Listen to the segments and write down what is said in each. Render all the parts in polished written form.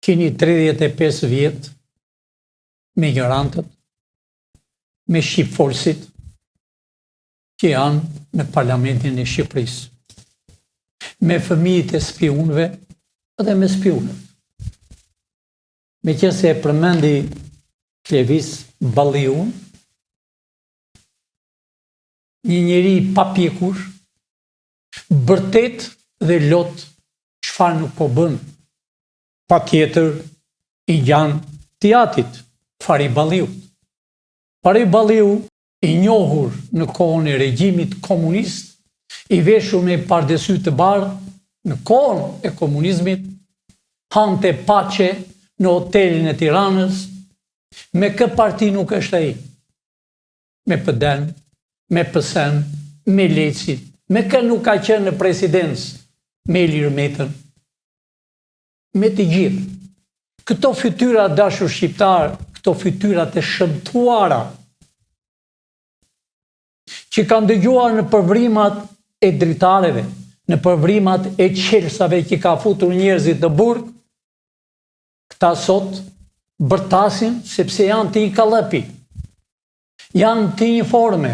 keni 35 vjetë migrantët, me shqipforësit që janë në parlamentin e Shqipërisë, me fëmijët e spionëve dhe me spionët. Me që se e përmendi Klevis Balliu, një njeri papjekur, bërtet dhe lot çfarë nuk po bën. Pa tjetër i gjanë Tiatit, Fari Balliu. Fari Balliu, i njohur në kohën e regjimit komunist, i veshur me pardesy të bardhë në kohën e komunizmit, hante paçe në hotelin e Tiranës, me kë parti nuk është ai? Me PD-n, me PS-n, me Lecit, me kë nuk ka qenë në presidencë? Me Ilir Metën, me të gjithë. Këto fytyra dashur shqiptar, këto fytyrat e shëmtuara, që kanë dëgjuar në përvrimat e dritareve, në përvrimat e qelsave që ka futur njerëzit në burg, këta sot bërtasin sepse janë të një kallëpi, janë të një forme,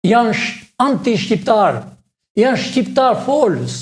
janë anti-shqiptar, janë shqiptar folës.